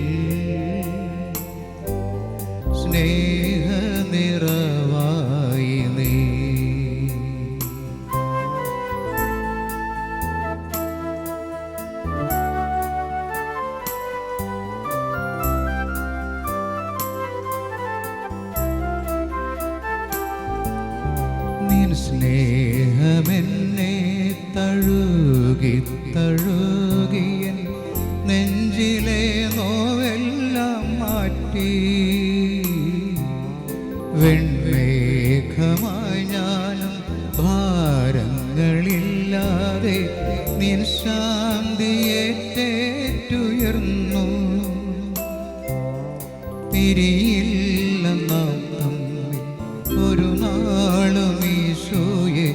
സ്നേഹനിറവായി നീ. നിൻ സ്നേഹമെന്നെ തഴുകി തഴുകിയൻ നെഞ്ചിലെ നോവെല്ലാം മാറ്റി. വെൺമേഘമായി ഞാനും ഭാരങ്ങളില്ലാതെ നിൻ ശാന്തിയേറ്റുയർന്നു. പിരിയില്ല നാം തമ്മിൽ ഒരു നാളും ഈശോയെ,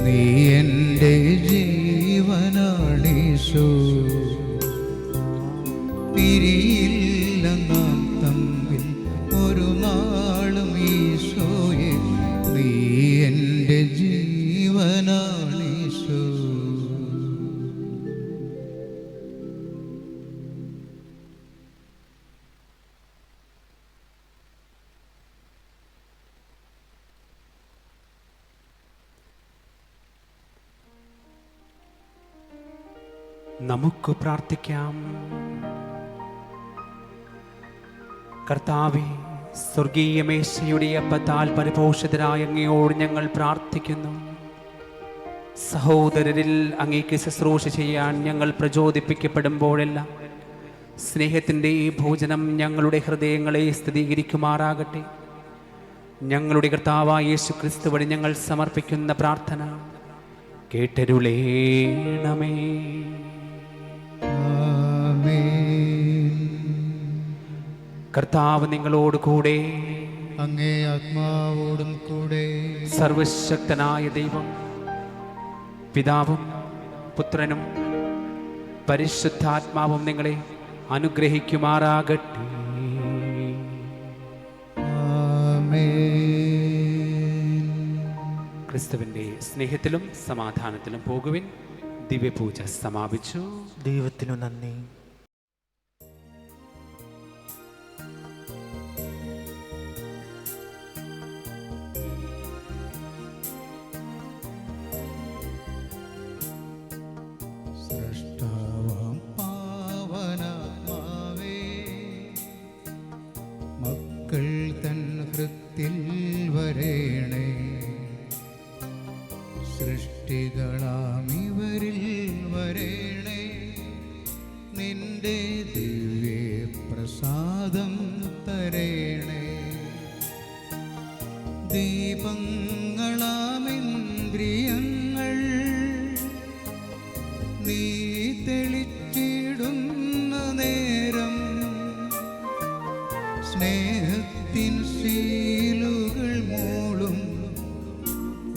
നീ എൻ്റെ ജീവനാണീശോ. പിരിയില്ല നാം തമ്മിൽ ഒരു നാളും ഈശോയെ, നീ എൻ്റെ ജീവനാണീശോ. നമുക്ക് പ്രാർത്ഥിക്കാം. കർത്താവേ, സ്വർഗീയ മേശയുടെ അപ്പത്താൽ പരിപോഷിതരായ അങ്ങയോട് ഞങ്ങൾ പ്രാർത്ഥിക്കുന്നു. സഹോദരരിൽ അങ്ങേക്ക് ശുശ്രൂഷ ചെയ്യാൻ ഞങ്ങൾ പ്രചോദിപ്പിക്കപ്പെടുമ്പോഴെല്ലാം സ്നേഹത്തിൻ്റെ ഈ ഭോജനം ഞങ്ങളുടെ ഹൃദയങ്ങളെ സ്ഥിരീകരിക്കുമാറാകട്ടെ. ഞങ്ങളുടെ കർത്താവായ യേശു ക്രിസ്തു വഴി ഞങ്ങൾ സമർപ്പിക്കുന്ന പ്രാർത്ഥന കേട്ടരുളേണമേ. കർത്താവ് നിങ്ങളോട് കൂടെ, അങ്ങേ ആത്മാവോടും കൂടെ. സർവശക്തനായ ദൈവം പിതാവും പുത്രനും പരിശുദ്ധാത്മാവും നിങ്ങളെ അനുഗ്രഹിക്കുമാറാകട്ടെ. ക്രിസ്തുവിൻ്റെ സ്നേഹത്തിലും സമാധാനത്തിലും പോകുവിൻ. ദിവ്യപൂജ സമാപിച്ചു. ദൈവത്തിനു നന്ദി. മക്കൾ തൻ ഹൃത്തിൽ വരേണേ. സൃഷ്ടികളാം ഇവരിൽ വരേണേ. നിന്റെ ദിവ്യ പ്രസാദം തരേണേ. ദീപങ്ങളാമിന്ദ്രിയങ്ങൾ നീ തെളിച്ചിടുന്ന നേരം സ്നേഹത്തിൻ ശീലുകൾ മൂളും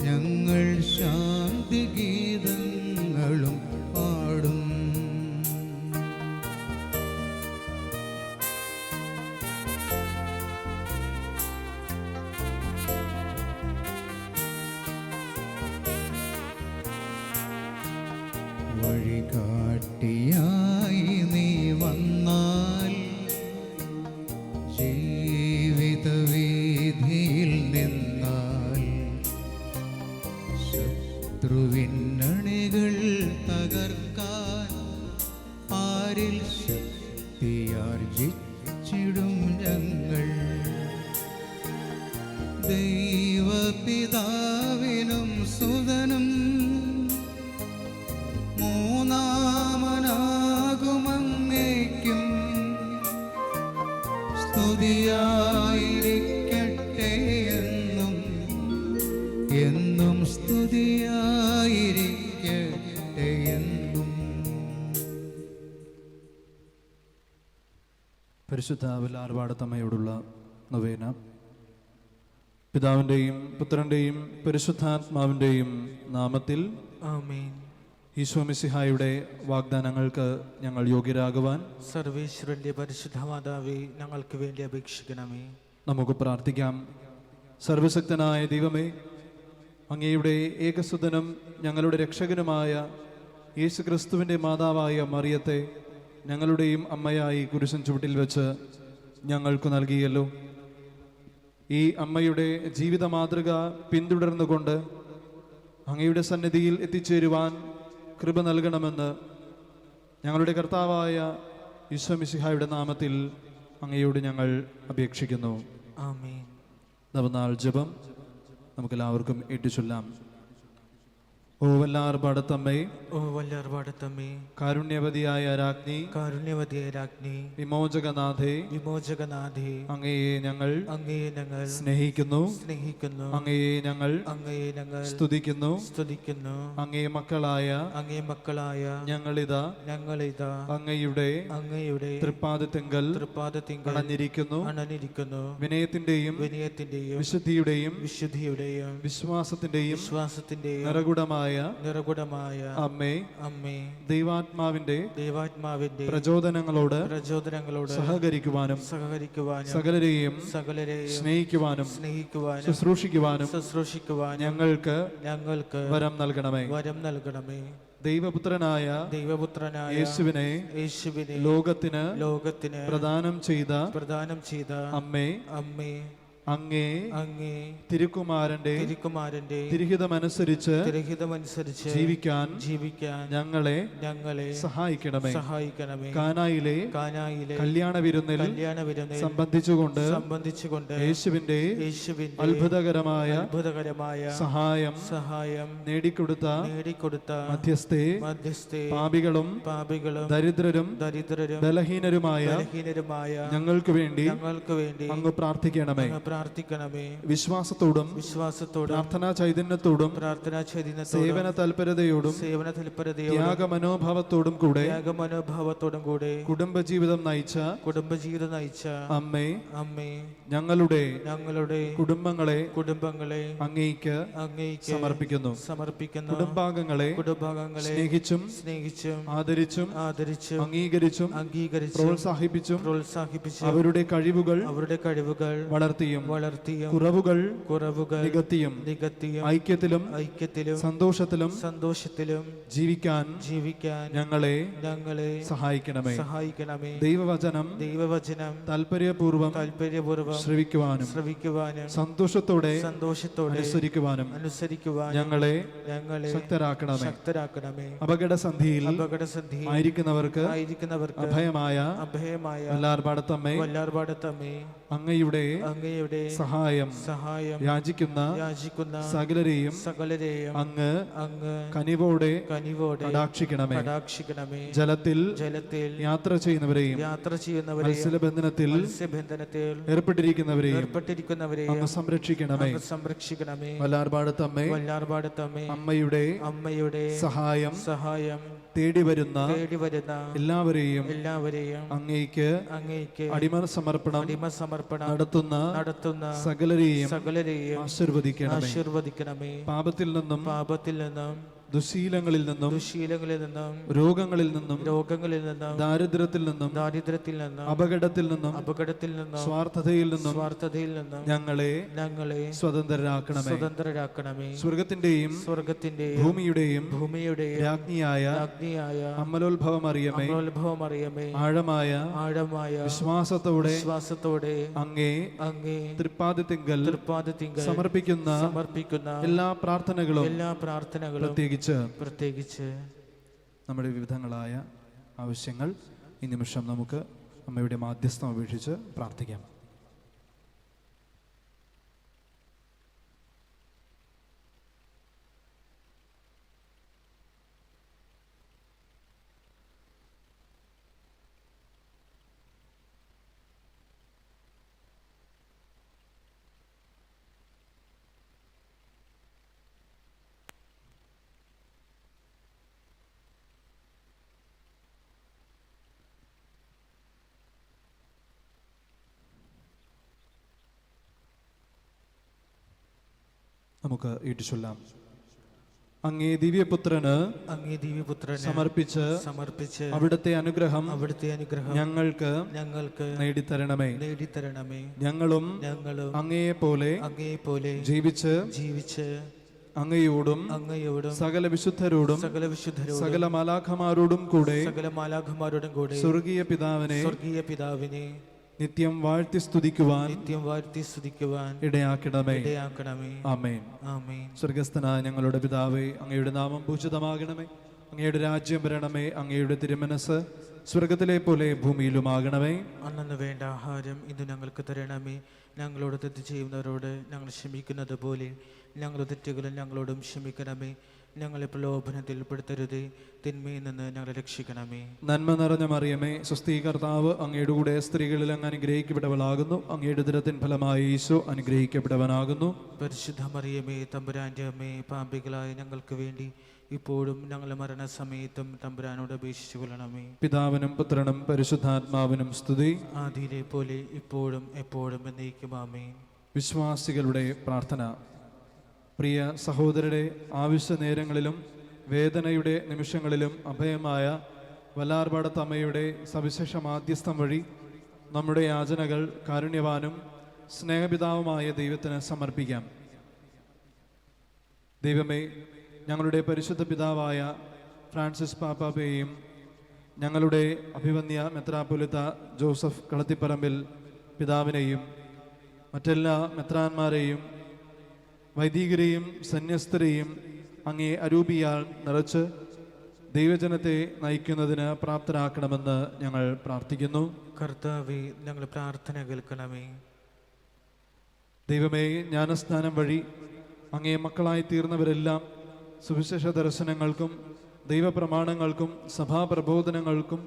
ഞങ്ങൾ ശാന്തി ഗീതങ്ങളും പാടും. വഴികാട്ടിയായി നീ വന്നാൽ ജീവിതവീഥിയിൽ നിന്നാൽ ശത്രുവിന്നണികൾ തകർക്കാൻ ആരിൽ ശക്തിയാർജിച്ചിടും ഞങ്ങൾ. ദൈവപിതാവിനും സുതനും മൂന്നാമനാകുമങ്ങേക്കും സ്തുതിയായിരിക്കട്ടെ എന്നും എന്നും സ്തുതിയായിരിക്കട്ടെ എന്നും. പരിശുദ്ധ ആർഭാടത്തമ്മയോടുള്ള നൊവേന. പിതാവിൻ്റെയും പുത്രൻ്റെയും പരിശുദ്ധാത്മാവിൻ്റെയും നാമത്തിൽ ആമേൻ. ഈശോ മിശിഹായുടെ വാഗ്ദാനങ്ങൾക്ക് ഞങ്ങൾ യോഗ്യരാകുവാൻ സർവേശ്വരന്റെ പരിശുദ്ധ മാതാവേ, ഞങ്ങൾക്ക് വേണ്ടി അപേക്ഷിക്കണമേ. നമുക്ക് പ്രാർത്ഥിക്കാം. സർവശക്തനായ ദൈവമേ, അങ്ങയുടെ ഏകസുതനും ഞങ്ങളുടെ രക്ഷകനുമായ യേശു ക്രിസ്തുവിൻ്റെ മാതാവായ മറിയത്തെ ഞങ്ങളുടെയും അമ്മയായി കുരിശൻ ചുവട്ടിൽ വെച്ച് ഞങ്ങൾക്ക് നൽകിയല്ലോ. ഈ അമ്മയുടെ ജീവിത മാതൃക പിന്തുടർന്നുകൊണ്ട് അങ്ങയുടെ സന്നിധിയിൽ എത്തിച്ചേരുവാൻ കൃപ നൽകണമെന്ന് ഞങ്ങളുടെ കർത്താവായ ഈശോ മിശിഹായുടെ നാമത്തിൽ അങ്ങയോട് ഞങ്ങൾ അപേക്ഷിക്കുന്നു. ആമേൻ. നവനാൾ ജപം നമുക്കെല്ലാവർക്കും ഏറ്റുചൊല്ലാം. ഓ വല്ലാർപാടത്തമ്മേ, ഓ വല്ലാർപാടത്തമ്മേ, കാരുണ്യവതിയായ രാജ്ഞി, കാരുണ്യവതിയായ രാജ്ഞി, വിമോചകനാഥേ, വിമോചകനാഥേ, അങ്ങയെ ഞങ്ങൾ സ്നേഹിക്കുന്നു, സ്നേഹിക്കുന്നു. അങ്ങയെ ഞങ്ങൾ സ്തുതിക്കുന്നു. അങ്ങേ മക്കളായ ഞങ്ങളിതാ അങ്ങയുടെ തൃപ്പാദത്തിങ്കൽ അണഞ്ഞിരിക്കുന്നു. വിനയത്തിന്റെയും വിശുദ്ധിയുടെയും വിശ്വാസത്തിന്റെയും നിറകുടമായ അമ്മേ, ദൈവാത്മാവിന്റെ പ്രചോദനങ്ങളോട് സഹകരിക്കുവാനും സകലരെയും സ്നേഹിക്കുവാനും ശുശ്രൂഷിക്കുവാനും ഞങ്ങൾക്ക് വരം നൽകണമേ. ദൈവപുത്രനായ യേശുവിനെ ലോകത്തിന് പ്രദാനം ചെയ്ത അമ്മേ, അങ്ങേ തിരുക്കുമാരന്റെ തിരുഹിതമനുസരിച്ച് ജീവിക്കാൻ ഞങ്ങളെ സഹായിക്കണമേ. കാനായിലെ കല്യാണ വിരുന്നിൽ സംബന്ധിച്ചുകൊണ്ട് യേശുവിന്റെ അത്ഭുതകരമായ സഹായം നേടിക്കൊടുത്ത മധ്യസ്ഥേ, പാപികളും ദരിദ്രരും ബലഹീനരുമായ ഞങ്ങൾക്ക് വേണ്ടി അങ്ങ് പ്രാർത്ഥിക്കണമേ. വിശ്വാസത്തോടും പ്രാർത്ഥനാ ചൈതന്യത്തോടും സേവന തൽപരതയോടും ത്യാഗമനോഭാവത്തോടും കൂടെ കുടുംബജീവിതം നയിച്ച അമ്മേ, ഞങ്ങളുടെ കുടുംബങ്ങളെ അങ്ങേയ്ക്ക് സമർപ്പിക്കുന്നു. കുടുംബാംഗങ്ങളെ സ്നേഹിച്ചും ആദരിച്ചും അംഗീകരിച്ചും പ്രോത്സാഹിപ്പിച്ചും അവരുടെ കഴിവുകൾ വളർത്തിയും വളർത്തിയും കുറവുകൾ നികത്തിയും ഐക്യത്തിലും സന്തോഷത്തിലും ജീവിക്കാൻ ഞങ്ങളെ സഹായിക്കണമേ. ദൈവവചനം താല്പര്യപൂർവം ശ്രവിക്കുവാനും സന്തോഷത്തോടെ അനുസരിക്കുവാനും ഞങ്ങളെ ശക്തരാക്കണമേ. അപകടസന്ധിയിൽ ആയിരിക്കുന്നവർക്ക് അഭയമായ വല്ലാർപാടത്തമ്മേ, അങ്ങയുടെ സഹായം യാചിക്കുന്ന സകലരെയും അങ്ങ് കനിവോടെ കടാക്ഷിക്കണമേ. ജലത്തിൽ യാത്ര ചെയ്യുന്നവരെയും മത്സ്യബന്ധനത്തിൽ ഏർപ്പെട്ടിരിക്കുന്നവരെയും അങ്ങ് സംരക്ഷിക്കണമേ. വല്ലാർപാടത്തമ്മേ, അമ്മയുടെ സഹായം തേടി വരുന്ന എല്ലാവരെയും അങ്ങേക്ക് അടിമസമർപ്പണം നടത്തുന്ന സകലരെയും ആശീർവദിക്കണമേ. പാപത്തിൽ നിന്നും ദുശീലങ്ങളിൽ നിന്നും രോഗങ്ങളിൽ നിന്നും ദാരിദ്ര്യത്തിൽ നിന്നും അപകടത്തിൽ നിന്നും സ്വാർത്ഥതയിൽ നിന്നും ഞങ്ങളെ സ്വതന്ത്രരാക്കണമേ. സ്വർഗത്തിന്റെയും ഭൂമിയുടെയും രാജ്ഞിയായ അമലോത്ഭവമറിയമേ, ആഴമായ വിശ്വാസത്തോടെ അങ്ങേ തൃപ്പാദത്തിങ്കൽ സമർപ്പിക്കുന്ന എല്ലാ പ്രാർത്ഥനകളും പ്രത്യേകിച്ച് നമ്മുടെ വിവിധങ്ങളായ ആവശ്യങ്ങൾ ഈ നിമിഷം നമുക്ക് അമ്മയുടെ മാധ്യസ്ഥം അപേക്ഷിച്ച് പ്രാർത്ഥിക്കാം. നമുക്ക് ഏറ്റുചൊല്ലാം. അങ്ങേ ദിവ്യപുത്രന് സമർപ്പിച്ച് അവിടുത്തെ അനുഗ്രഹം ഞങ്ങൾക്ക് നേടിത്തരണമേ. ഞങ്ങളും അങ്ങയെ പോലെ ജീവിച്ച് അങ്ങയോടും സകല വിശുദ്ധരോടും സകല മാലാഖമാരോടും കൂടെ സ്വർഗീയ പിതാവിനെ നിത്യം വാഴ്ത്തി സ്തുതിക്കുവാൻ ഇടയാക്കണമേ. ആമേൻ. സ്വർഗസ്ഥനായ ഞങ്ങളുടെ പിതാവേ, അങ്ങയുടെ നാമം പൂജിതമാകണമേ. അങ്ങയുടെ രാജ്യം വരണമേ. അങ്ങയുടെ തിരുമനസ് സ്വർഗത്തിലെ പോലെ ഭൂമിയിലുമാകണമേ. അന്നു വേണ്ട ആഹാരം ഇന്ന് ഞങ്ങൾക്ക് തരണമേ. ഞങ്ങളോട് തെറ്റ് ചെയ്യുന്നവരോട് ഞങ്ങൾ ക്ഷമിക്കുന്നത് പോലെ ഞങ്ങളുടെ തെറ്റുകളും ഞങ്ങളോടും ക്ഷമിക്കണമേ. ഞങ്ങളെ പ്രലോഭനത്തിൽ പെടുത്തരുതേ, തിന്മയിൽ നിന്ന് ഞങ്ങളെ രക്ഷിക്കണമേ. നന്മ നിറഞ്ഞ മറിയമേ, സ്വസ്തി, കർത്താവ് അങ്ങയുടെ കൂടെ സ്ത്രീകളിൽ അങ്ങ് അനുഗ്രഹിക്കപ്പെട്ടവളാകുന്നു. അങ്ങയുടെ ഉദരത്തിൻ ഫലമായി ഈശോ അനുഗ്രഹിക്കപ്പെട്ടവനാകുന്നു. പരിശുദ്ധ മറിയമേ, തമ്പുരാന്റെ അമ്മേ, പാപികളായ ഞങ്ങൾക്ക് വേണ്ടി ഇപ്പോഴും ഞങ്ങളുടെ മരണസമയത്തും തമ്പുരാനോട് അപേക്ഷിച്ചു കൊള്ളണമേ. പിതാവിനും പുത്രനും പരിശുദ്ധാത്മാവിനും സ്തുതി, ആദിയിലെ പോലെ ഇപ്പോഴും എപ്പോഴും എന്നേക്കും. ആമേൻ. വിശ്വാസികളുടെ പ്രാർത്ഥന. പ്രിയ സഹോദരരെ, ആവശ്യ നേരങ്ങളിലും വേദനയുടെ നിമിഷങ്ങളിലും അഭയമായ വല്ലാർപാടത്തമ്മയുടെ സവിശേഷ മാധ്യസ്ഥം വഴി നമ്മുടെ യാചനകൾ കാരുണ്യവാനും സ്നേഹപിതാവുമായ ദൈവത്തിന് സമർപ്പിക്കാം. ദൈവമേ, ഞങ്ങളുടെ പരിശുദ്ധ പിതാവായ ഫ്രാൻസിസ് പാപ്പാപ്പയെയും ഞങ്ങളുടെ അഭിവന്യ മെത്രാപ്പൊലിത്ത ജോസഫ് കളത്തിപ്പറമ്പിൽ പിതാവിനെയും മറ്റെല്ലാ മെത്രാന്മാരെയും വൈദികരെയും സന്യസ്തരെയും അങ്ങേ അരൂപിയാൽ നിറച്ച് ദൈവജനത്തെ നയിക്കുന്നതിന് പ്രാപ്തരാക്കണമെന്ന് ഞങ്ങൾ പ്രാർത്ഥിക്കുന്നു. കർത്താവേ, ഞങ്ങളുടെ പ്രാർത്ഥന കേൾക്കണമേ. ദൈവമേ, ജ്ഞാനസ്നാനം വഴി അങ്ങേ മക്കളായി തീർന്നവരെല്ലാം സുവിശേഷ ദർശനങ്ങൾക്കും ദൈവപ്രമാണങ്ങൾക്കും സഭാപ്രബോധനങ്ങൾക്കും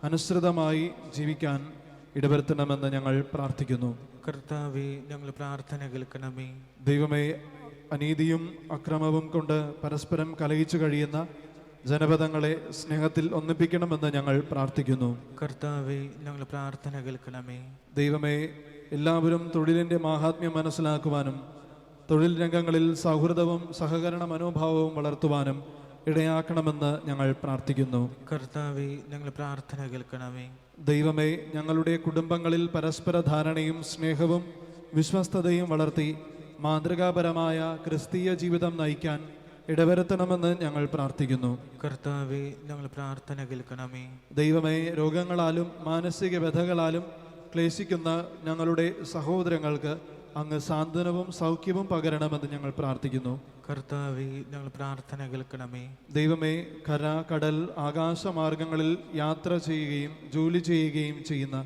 അനുസൃതമായി ജീവിക്കാൻ ഇടവരുത്തണമെന്ന് ഞങ്ങൾ പ്രാർത്ഥിക്കുന്നു. കർത്താവേ, ഞങ്ങൾ പ്രാർത്ഥന കേൾക്കണമേ. ദൈവമേ, അനീതിയും അക്രമവും കൊണ്ട് പരസ്പരം കലഹിച്ചു കഴിയുന്ന ജനപദങ്ങളെ സ്നേഹത്തിൽ ഒന്നിപ്പിക്കണമെന്ന് ഞങ്ങൾ പ്രാർത്ഥിക്കുന്നു. കർത്താവേ, ഞങ്ങൾ പ്രാർത്ഥന കേൾക്കണമേ. ദൈവമേ, എല്ലാവരും തൊഴിലിൻ്റെ മാഹാത്മ്യം മനസ്സിലാക്കുവാനും തൊഴിൽ രംഗങ്ങളിൽ സൗഹൃദവും സഹകരണ മനോഭാവവും വളർത്തുവാനും ഇടയാക്കണമെന്ന് ഞങ്ങൾ പ്രാർത്ഥിക്കുന്നു. കർത്താവേ, ഞങ്ങൾ പ്രാർത്ഥന കേൾക്കണമേ. ദൈവമേ, ഞങ്ങളുടെ കുടുംബങ്ങളിൽ പരസ്പര ധാരണയും സ്നേഹവും വിശ്വസ്തതയും വളർത്തി മാതൃകാപരമായ ക്രിസ്തീയ ജീവിതം നയിക്കാൻ ഇടവരുത്തണമെന്ന് ഞങ്ങൾ പ്രാർത്ഥിക്കുന്നു. കർത്താവെ, ഞങ്ങൾ പ്രാർത്ഥന കേൾക്കണമേ. ദൈവമേ, രോഗങ്ങളാലും മാനസിക വ്യഥകളാലും ക്ലേശിക്കുന്ന ഞങ്ങളുടെ സഹോദരങ്ങൾക്ക് അങ്ങ് സാന്ത്വനവും സൗഖ്യവും പകരണമെന്ന് ഞങ്ങൾ പ്രാർത്ഥിക്കുന്നു. കർത്താവെ, ഞങ്ങൾ പ്രാർത്ഥന കേൾക്കണമേ. ദൈവമേ, കര, കടൽ, ആകാശമാർഗങ്ങളിൽ യാത്ര ചെയ്യുകയും ജോലി ചെയ്യുകയും ചെയ്യുന്ന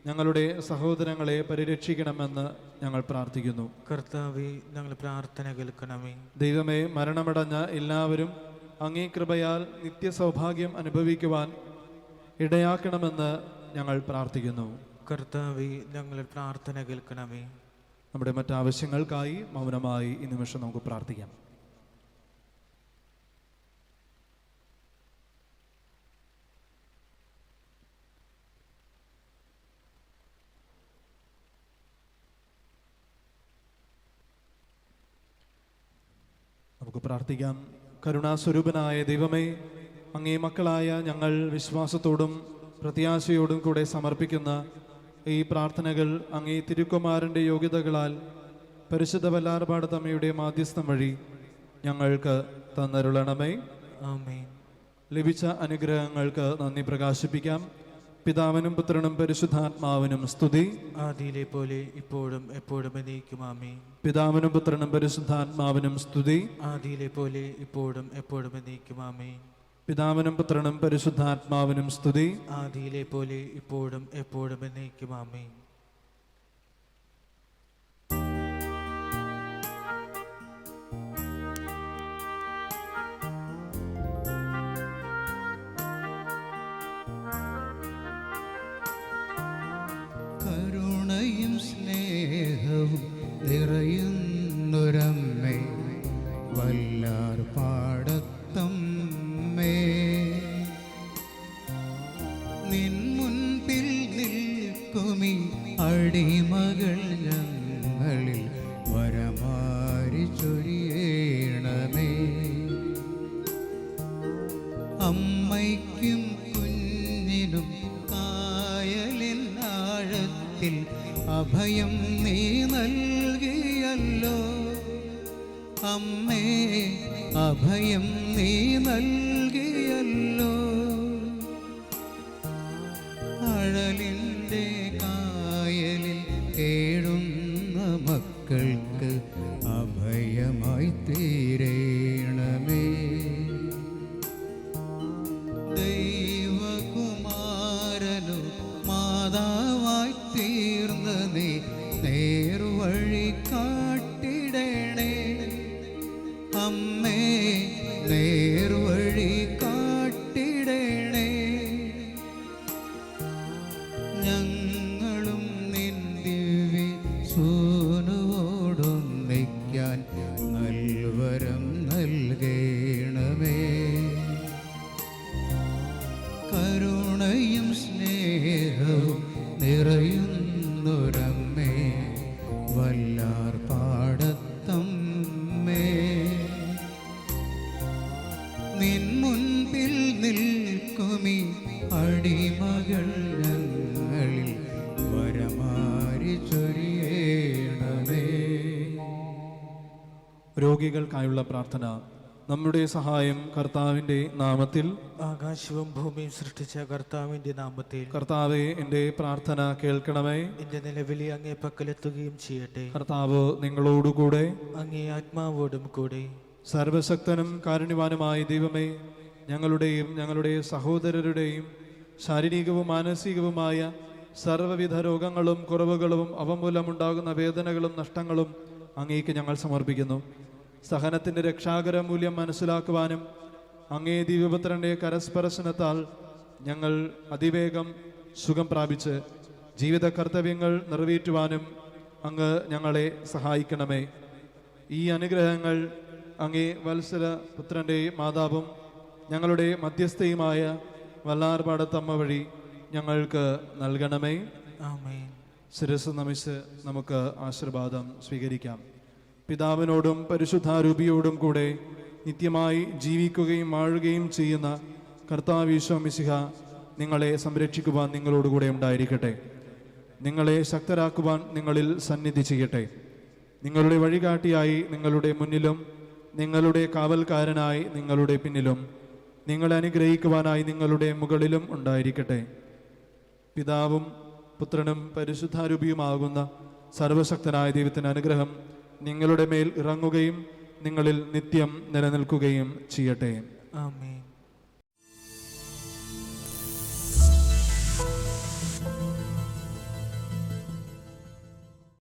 ഞങ്ങളുടെ സഹോദരങ്ങളെ പരിരക്ഷിക്കണമെന്ന് ഞങ്ങൾ പ്രാർത്ഥിക്കുന്നു. കർത്താവെ, ഞങ്ങൾ പ്രാർത്ഥന കേൾക്കണമേ. ദൈവമേ, മരണമടഞ്ഞ എല്ലാവരും അങ്ങേ കൃപയാൽ നിത്യസൗഭാഗ്യം അനുഭവിക്കുവാൻ ഇടയാക്കണമെന്ന് ഞങ്ങൾ പ്രാർത്ഥിക്കുന്നു. കർത്താവെ, ഞങ്ങൾ പ്രാർത്ഥന കേൾക്കണമേ. നമ്മുടെ മറ്റാവശ്യങ്ങൾക്കായി മൗനമായി ഈ നിമിഷം നമുക്ക് പ്രാർത്ഥിക്കാം. നമുക്ക് പ്രാർത്ഥിക്കാം. കരുണാസ്വരൂപനായ ദൈവമേ, അങ്ങേ മക്കളായ ഞങ്ങൾ വിശ്വാസത്തോടും പ്രത്യാശയോടും കൂടെ സമർപ്പിക്കുന്ന ഈ പ്രാർത്ഥനകൾ അങ്ങേ തിരുക്കുമാരൻ്റെ യോഗ്യതകളാൽ പരിശുദ്ധ വല്ലാർപാട് തമ്മയുടെ മാധ്യസ്ഥം വഴി ഞങ്ങൾക്ക് തന്നരുളണമേ. ആമേൻ. ലഭിച്ച അനുഗ്രഹങ്ങൾക്ക് നന്ദി പ്രകാശിപ്പിക്കാം. പിതാവിനും പുത്രനും പരിശുദ്ധാത്മാവിനും സ്തുതി. ആദിയിലെ പോലെ ഇപ്പോഴും എപ്പോഴും എന്നേക്കും ആമേൻ. പിതാവിനും പുത്രനും പരിശുദ്ധാത്മാവിനും സ്തുതി. ആദിയിലെ പോലെ ഇപ്പോഴും എപ്പോഴും എന്നേക്കും ആമേൻ. പിതാവിനും പുത്രനും പരിശുദ്ധാത്മാവിനും സ്തുതി. ആദിയിലെ പോലെ ഇപ്പോഴും എപ്പോഴും എന്നേക്കും ആമേൻ. കരുണയും സ്നേഹവും നിറയുന്നൊരമ്മേ, വല്ലാർപാടത്തമ്മേ, നിൻ മുൻപിൽ നിൽക്കുമീ അടിമകൾ ഞങ്ങളിൽ വരമാരി ചൊരിയണമേ. അമ്മയ്ക്കും കുഞ്ഞിനും കായലിൻ ആഴത്തിൽ അഭയം നീ നൽകിയല്ലോ. അമ്മേ, അഭയം നീ നൽകിയല്ലോ. അഴലിൻ്റെ കായലിൽ കേഴുന്ന മക്കൾക്ക് അഭയമായി തീരണമേ. ദൈവകുമാരനു മാതാവായി തീർന്ന നീ നേർവഴി കാട്ടിടണേ. അമ്മേ, നേർവഴി കാട്ടിടണേ. ഞങ്ങളും നിൻ ദിവ്യ സൂനുവോടൊന്നിക്കാൻ നൽവരം നൽകണമേ. കരുണയും സ്നേഹവും നിറയുന്നൊരമ്മേ, വല്ലാർപാടത്തമ്മേ, നിൻ മുൻപിൽ നിൽക്കുമീ അടിമകൾ ഞങ്ങളിൽ വരമാരി ചൊരിയണമേ. രോഗികൾക്കായുള്ള പ്രാർത്ഥന. നമ്മുടെ സഹായം കർത്താവിൻ്റെ നാമത്തിൽ. ആകാശവും ഭൂമിയും സൃഷ്ടിച്ച കർത്താവിന്റെ നാമത്തിൽ. കർത്താവെ, എൻ്റെ പ്രാർത്ഥന കേൾക്കണമേ. എന്റെ നിലവിളി അങ്ങേ പക്കലെത്തുകയും ചെയ്യട്ടെ. കർത്താവ് നിങ്ങളോടുകൂടെ. അങ്ങേ ആത്മാവോടും കൂടെ. സർവശക്തനും കാരുണ്യവാനുമായ ദൈവമേ, ഞങ്ങളുടെയും ഞങ്ങളുടെ സഹോദരരുടെയും ശാരീരികവും മാനസികവുമായ സർവ്വവിധ രോഗങ്ങളും കുറവുകളും അവ മൂലമുണ്ടാകുന്ന വേദനകളും നഷ്ടങ്ങളും അങ്ങേക്ക് ഞങ്ങൾ സമർപ്പിക്കുന്നു. സഹനത്തിൻ്റെ രക്ഷാകര മൂല്യം മനസ്സിലാക്കുവാനും അങ്ങേ ദിവ്യപുത്രൻ്റെ കരസ്പർശനത്താൽ ഞങ്ങൾ അതിവേഗം സുഖം പ്രാപിച്ച് ജീവിത കർത്തവ്യങ്ങൾ നിറവേറ്റുവാനും അങ്ങ് ഞങ്ങളെ സഹായിക്കണമേ. ഈ അനുഗ്രഹങ്ങൾ അങ്ങേ വത്സല പുത്രൻ്റെ മാതാവും ഞങ്ങളുടെ മധ്യസ്ഥയുമായ വല്ലാർപാടത്തമ്മ വഴി ഞങ്ങൾക്ക് നൽകണമേ. ആമേൻ. ശിരസ് നമിച്ച് നമുക്ക് ആശീർവാദം സ്വീകരിക്കാം. പിതാവിനോടും പരിശുദ്ധാരൂപിയോടും കൂടെ നിത്യമായി ജീവിക്കുകയും വാഴുകയും ചെയ്യുന്ന കർത്താവ് ഈശോ മിശിഹ നിങ്ങളെ സംരക്ഷിക്കുവാൻ നിങ്ങളോടുകൂടെ ഉണ്ടായിരിക്കട്ടെ. നിങ്ങളെ ശക്തരാക്കുവാൻ നിങ്ങളിൽ സന്നിധി ചെയ്യട്ടെ. നിങ്ങളുടെ വഴികാട്ടിയായി നിങ്ങളുടെ മുന്നിലും നിങ്ങളുടെ കാവൽക്കാരനായി നിങ്ങളുടെ പിന്നിലും നിങ്ങളെ അനുഗ്രഹിക്കുവാനായി നിങ്ങളുടെ മുകളിലും ഉണ്ടായിരിക്കട്ടെ. പിതാവും പുത്രനും പരിശുദ്ധാരൂപിയുമാകുന്ന സർവശക്തനായ ദൈവത്തിൻ്റെ അനുഗ്രഹം നിങ്ങളുടെ മേൽ ഇറങ്ങുകയും നിങ്ങളിൽ നിത്യം നിലനിൽക്കുകയും ചെയ്യട്ടെ. ആമേൻ.